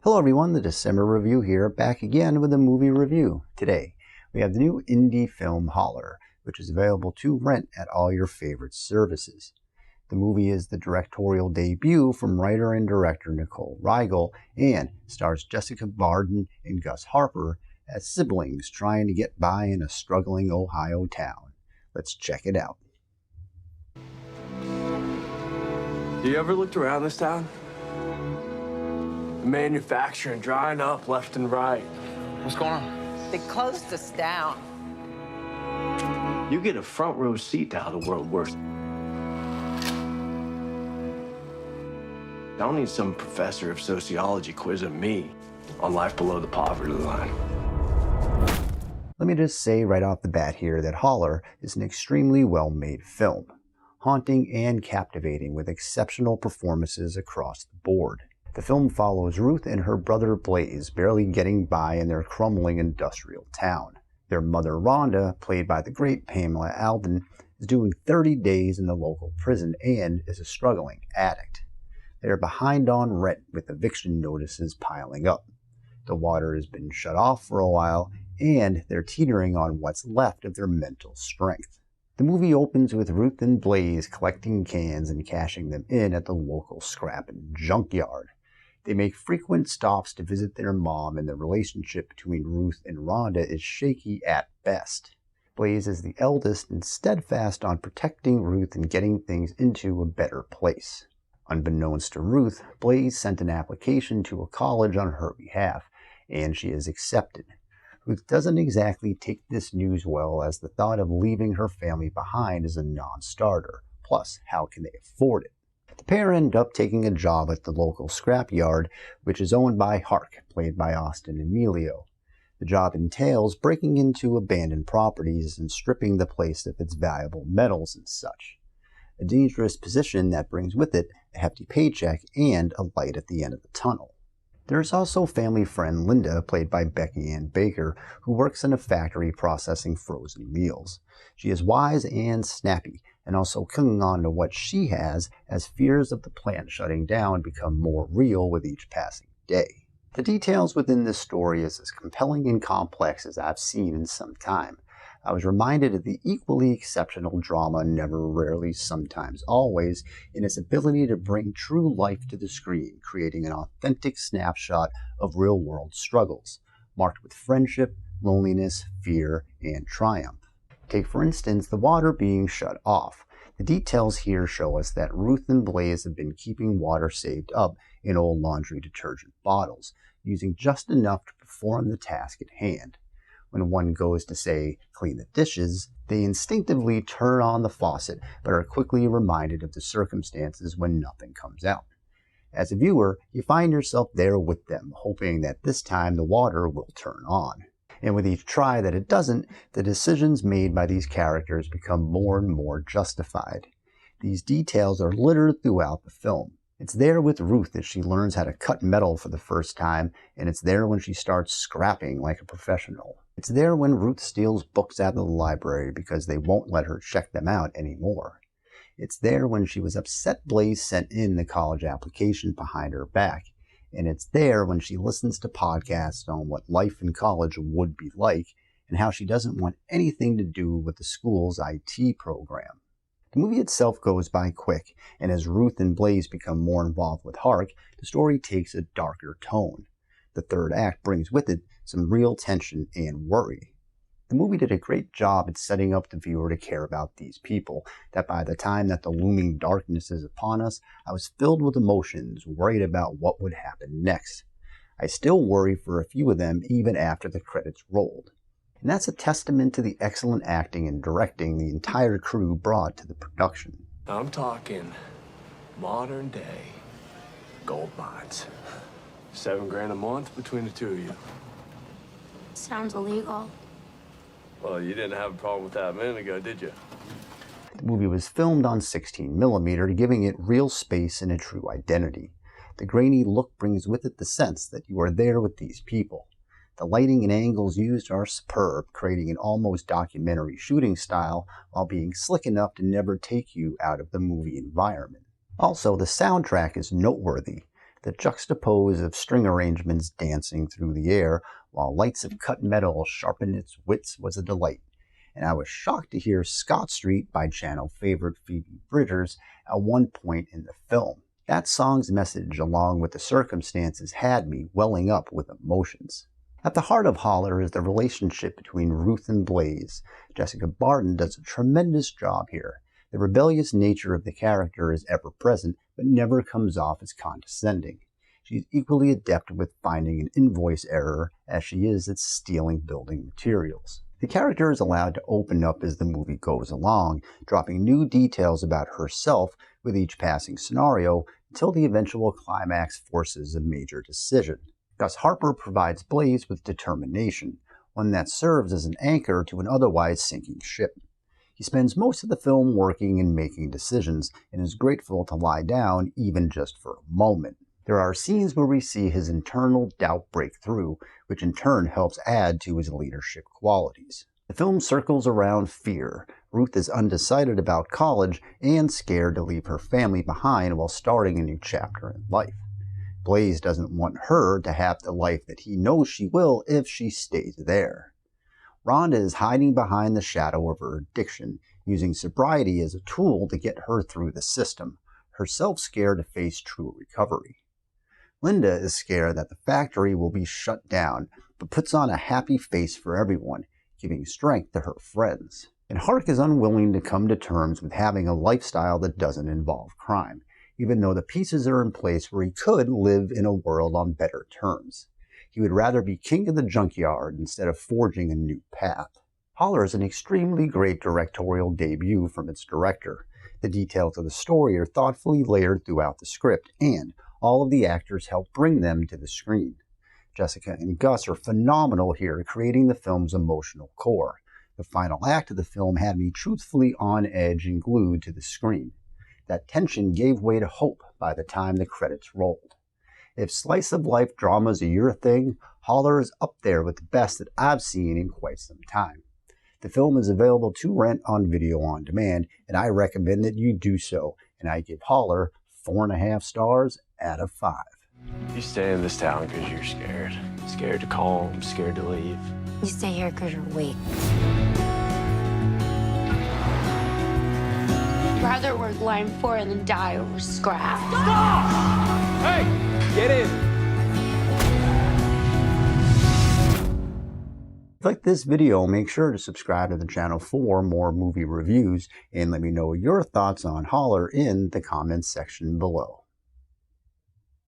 Hello everyone, the December Review here, back again with a movie review. Today, we have the new indie film Holler, which is available to rent at all your favorite services. The movie is the directorial debut from writer and director Nicole Riegel and stars Jessica Barden and Gus Harper as siblings trying to get by in a struggling Ohio town. Let's check it out. You ever looked around this town? The manufacturing drying up left and right. What's going on? They closed us down. You get a front row seat to how the world works. I don't need some professor of sociology quizzing me on life below the poverty line. Let me just say right off the bat here that Holler is an extremely well-made film, haunting and captivating with exceptional performances across the board. The film follows Ruth and her brother Blaze barely getting by in their crumbling industrial town. Their mother Rhonda, played by the great Pamela Alden, is doing 30 days in the local prison and is a struggling addict. They are behind on rent with eviction notices piling up. The water has been shut off for a while and they're teetering on what's left of their mental strength. The movie opens with Ruth and Blaze collecting cans and cashing them in at the local scrap and junkyard. They make frequent stops to visit their mom, and the relationship between Ruth and Rhonda is shaky at best. Blaze is the eldest and steadfast on protecting Ruth and getting things into a better place. Unbeknownst to Ruth, Blaze sent an application to a college on her behalf, and she is accepted. Ruth doesn't exactly take this news well, as the thought of leaving her family behind is a non-starter. Plus, how can they afford it? The pair end up taking a job at the local scrapyard, which is owned by Hark, played by Austin Emilio. The job entails breaking into abandoned properties and stripping the place of its valuable metals and such. A dangerous position that brings with it a hefty paycheck and a light at the end of the tunnel. There's also family friend Linda, played by Becky Ann Baker, who works in a factory processing frozen meals. She is wise and snappy, and also clinging on to what she has as fears of the plant shutting down become more real with each passing day. The details within this story is as compelling and complex as I've seen in some time. I was reminded of the equally exceptional drama Never, Rarely, Sometimes, Always in its ability to bring true life to the screen, creating an authentic snapshot of real-world struggles, marked with friendship, loneliness, fear, and triumph. Take, for instance, the water being shut off. The details here show us that Ruth and Blaze have been keeping water saved up in old laundry detergent bottles, using just enough to perform the task at hand. When one goes to, say, clean the dishes, they instinctively turn on the faucet, but are quickly reminded of the circumstances when nothing comes out. As a viewer, you find yourself there with them, hoping that this time the water will turn on. And with each try that it doesn't, the decisions made by these characters become more and more justified. These details are littered throughout the film. It's there with Ruth as she learns how to cut metal for the first time, and it's there when she starts scrapping like a professional. It's there when Ruth steals books out of the library because they won't let her check them out anymore. It's there when she was upset Blaze sent in the college application behind her back. And it's there when she listens to podcasts on what life in college would be like and how she doesn't want anything to do with the school's IT program. The movie itself goes by quick, and as Ruth and Blaze become more involved with Hark, the story takes a darker tone. The third act brings with it some real tension and worry. The movie did a great job at setting up the viewer to care about these people, that by the time that the looming darkness is upon us, I was filled with emotions, worried about what would happen next. I still worry for a few of them even after the credits rolled. And that's a testament to the excellent acting and directing the entire crew brought to the production. I'm talking modern day gold mines. $7,000 a month between the two of you. Sounds illegal. Well, you didn't have a problem with that a minute ago, did you? The movie was filmed on 16mm, giving it real space and a true identity. The grainy look brings with it the sense that you are there with these people. The lighting and angles used are superb, creating an almost documentary shooting style while being slick enough to never take you out of the movie environment. Also, the soundtrack is noteworthy. The The juxtapose of string arrangements dancing through the air while lights of cut metal sharpened its wits was a delight, and I was shocked to hear Scott Street by channel favorite Phoebe Bridgers at one point in the film. That song's message, along with the circumstances, had me welling up with emotions. At the heart of Holler is the relationship between Ruth and Blaze. Jessica Barton does a tremendous job here. The rebellious nature of the character is ever present, but never comes off as condescending. She's equally adept with finding an invoice error as she is at stealing building materials. The character is allowed to open up as the movie goes along, dropping new details about herself with each passing scenario until the eventual climax forces a major decision. Gus Harper provides Blaze with determination, one that serves as an anchor to an otherwise sinking ship. He spends most of the film working and making decisions, and is grateful to lie down even just for a moment. There are scenes where we see his internal doubt break through, which in turn helps add to his leadership qualities. The film circles around fear. Ruth is undecided about college and scared to leave her family behind while starting a new chapter in life. Blaze doesn't want her to have the life that he knows she will if she stays there. Rhonda is hiding behind the shadow of her addiction, using sobriety as a tool to get her through the system, herself scared to face true recovery. Linda is scared that the factory will be shut down, but puts on a happy face for everyone, giving strength to her friends. And Hark is unwilling to come to terms with having a lifestyle that doesn't involve crime, even though the pieces are in place where he could live in a world on better terms. He would rather be king of the junkyard instead of forging a new path. Holler is an extremely great directorial debut from its director. The details of the story are thoughtfully layered throughout the script, and all of the actors help bring them to the screen. Jessica and Gus are phenomenal here, creating the film's emotional core. The final act of the film had me truthfully on edge and glued to the screen. That tension gave way to hope by the time the credits rolled. If slice-of-life dramas are your thing, Holler is up there with the best that I've seen in quite some time. The film is available to rent on video on demand, and I recommend that you do so, and I give Holler 4.5 stars out of 5. You stay in this town because you're scared. Scared to call home, scared to leave. You stay here because you're weak. Rather work line 4 than die over scrap. Hey, get in. If you like this video, make sure to subscribe to the channel for more movie reviews, and let me know your thoughts on Holler in the comments section below.